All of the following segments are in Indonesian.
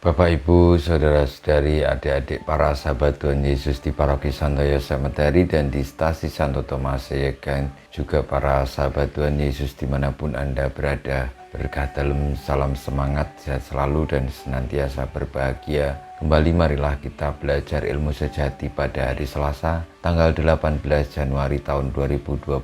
Bapak, Ibu, Saudara-saudari, adik-adik para sahabat Tuhan Yesus di Paroki Santo Yosef Medari dan di Stasi Santo Thomas Yegan, juga para sahabat Tuhan Yesus dimanapun Anda berada. Berkah dalam salam semangat, sehat selalu dan senantiasa berbahagia. Kembali marilah kita belajar ilmu sejati pada hari Selasa, tanggal 18 Januari tahun 2022,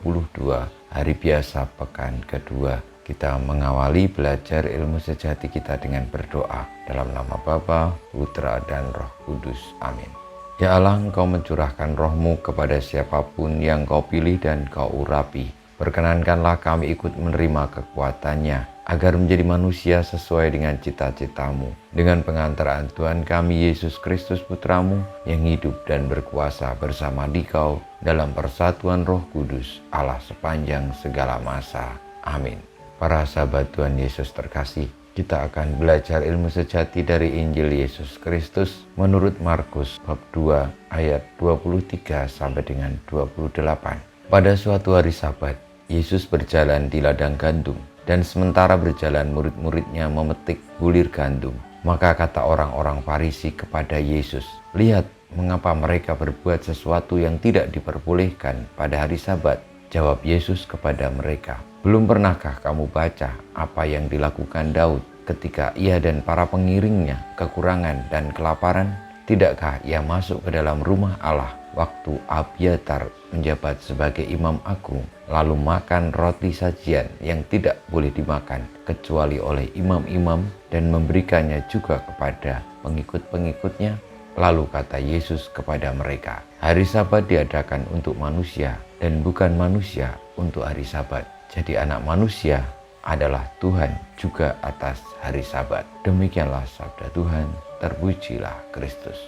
hari biasa pekan kedua. Kita mengawali belajar ilmu sejati kita dengan berdoa dalam nama Bapa, Putra, dan Roh Kudus. Amin. Ya Allah, Engkau mencurahkan roh-Mu kepada siapapun yang Kau pilih dan Kau urapi. Perkenankanlah kami ikut menerima kekuatannya, agar menjadi manusia sesuai dengan cita-cita-Mu. Dengan pengantaran Tuhan kami Yesus Kristus Putra-Mu, yang hidup dan berkuasa bersama Dikau dalam persatuan Roh Kudus, Allah sepanjang segala masa. Amin. Para sahabat Tuhan Yesus terkasih, kita akan belajar ilmu sejati dari Injil Yesus Kristus menurut Markus bab 2 ayat 23 sampai dengan 28. Pada suatu hari Sabat, Yesus berjalan di ladang gandum, dan sementara berjalan murid-muridnya memetik bulir gandum. Maka kata orang-orang Farisi kepada Yesus, "Lihat, mengapa mereka berbuat sesuatu yang tidak diperbolehkan pada hari Sabat?" Jawab Yesus kepada mereka, "Belum pernahkah kamu baca apa yang dilakukan Daud ketika ia dan para pengiringnya kekurangan dan kelaparan? Tidakkah ia masuk ke dalam rumah Allah waktu Abiatar menjabat sebagai imam agung, lalu makan roti sajian yang tidak boleh dimakan kecuali oleh imam-imam dan memberikannya juga kepada pengikut-pengikutnya?" Lalu kata Yesus kepada mereka, "Hari Sabat diadakan untuk manusia dan bukan manusia untuk hari Sabat. Jadi anak manusia adalah Tuhan juga atas hari Sabat." Demikianlah sabda Tuhan, terpujilah Kristus.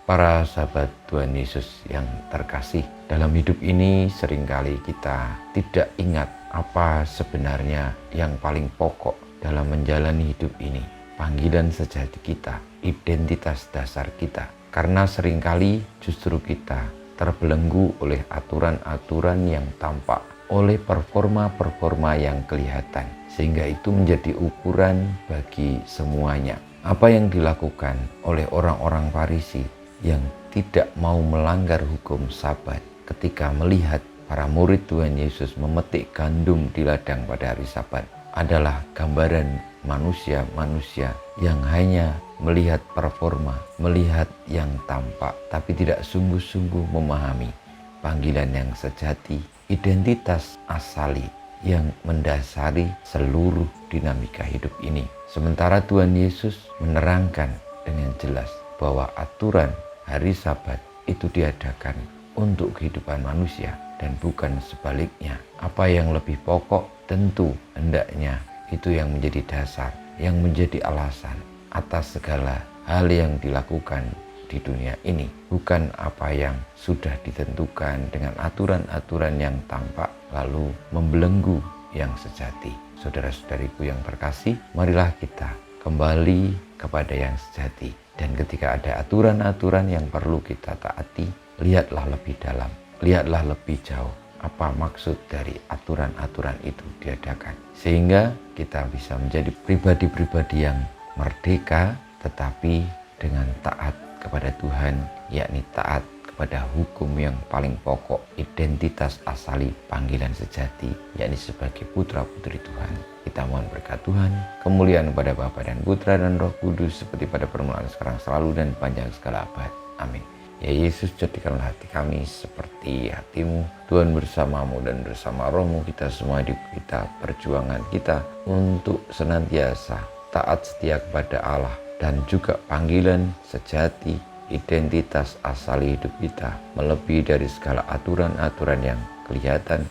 Para sahabat Tuhan Yesus yang terkasih, dalam hidup ini seringkali kita tidak ingat apa sebenarnya yang paling pokok dalam menjalani hidup ini. Panggilan sejati kita, identitas dasar kita. Karena seringkali justru kita terbelenggu oleh aturan-aturan yang tampak, oleh performa-performa yang kelihatan, sehingga itu menjadi ukuran bagi semuanya. Apa yang dilakukan oleh orang-orang Farisi yang tidak mau melanggar hukum Sabat ketika melihat para murid Tuhan Yesus memetik gandum di ladang pada hari Sabat adalah gambaran manusia-manusia yang hanya melihat performa, melihat yang tampak, tapi tidak sungguh-sungguh memahami panggilan yang sejati, identitas asali yang mendasari seluruh dinamika hidup ini. Sementara Tuhan Yesus menerangkan dengan jelas bahwa aturan hari Sabat itu diadakan untuk kehidupan manusia dan bukan sebaliknya. Apa yang lebih pokok tentu hendaknya itu yang menjadi dasar, yang menjadi alasan atas segala hal yang dilakukan di dunia ini. Bukan apa yang sudah ditentukan dengan aturan-aturan yang tampak lalu membelenggu yang sejati. Saudara-saudariku yang terkasih, marilah kita kembali kepada yang sejati. Dan ketika ada aturan-aturan yang perlu kita taati, lihatlah lebih dalam, lihatlah lebih jauh apa maksud dari aturan-aturan itu diadakan. Sehingga kita bisa menjadi pribadi-pribadi yang merdeka, tetapi dengan taat kepada Tuhan, yakni taat kepada hukum yang paling pokok, identitas asali panggilan sejati, yakni sebagai putra-putri Tuhan. Kita mohon berkat Tuhan, kemuliaan kepada Bapa dan Putra dan Roh Kudus, seperti pada permulaan, sekarang, selalu, dan panjang segala abad. Amin. Ya Yesus, jadikanlah hati kami seperti hati-Mu. Tuhan bersama-Mu dan bersama Roh-Mu, kita semua hidup kita, perjuangan kita untuk senantiasa taat setia kepada Allah, dan juga panggilan sejati, identitas asali hidup kita, melebihi dari segala aturan-aturan yang kelihatan,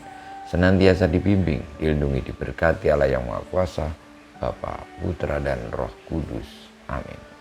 senantiasa dibimbing, dilindungi, diberkati Allah yang Maha Kuasa, Bapa, Putra, dan Roh Kudus. Amin.